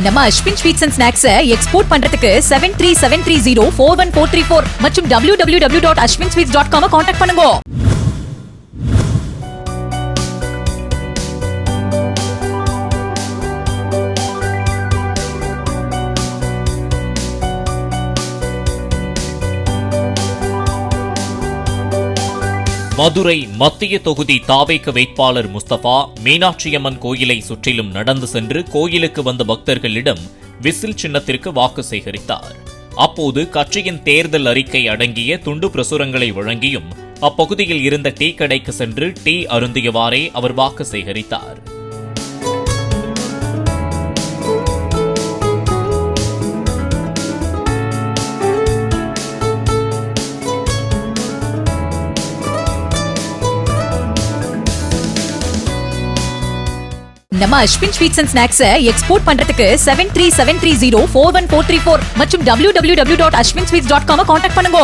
நம்ம Ashwin sweets and snacks export பண்றதுக்கு 7373041434 மற்றும் www.ashwinsweets.com கான்டாக்ட் பண்ணுங்க. மதுரை மத்திய தொகுதி தாவேக வேட்பாளர் முஸ்தபா மீனாட்சியம்மன் கோயிலை சுற்றிலும் நடந்து சென்று கோயிலுக்கு வந்த பக்தர்களிடம் விசில் சின்னத்திற்கு வாக்கு சேகரித்தார். அப்போது கட்சியின் தேர்தல் அறிக்கை அடங்கிய துண்டு பிரசுரங்களை வழங்கியும் அப்பகுதியில் இருந்த டீ கடைக்கு சென்று டீ அருந்தியவாறே அவர் வாக்கு சேகரித்தார். நம்ம Ashwin sweets and snacks export பண்றதுக்கு 7373041434 மற்றும் www.ashwinsweets.com கான்டாக்ட் பண்ணுங்க.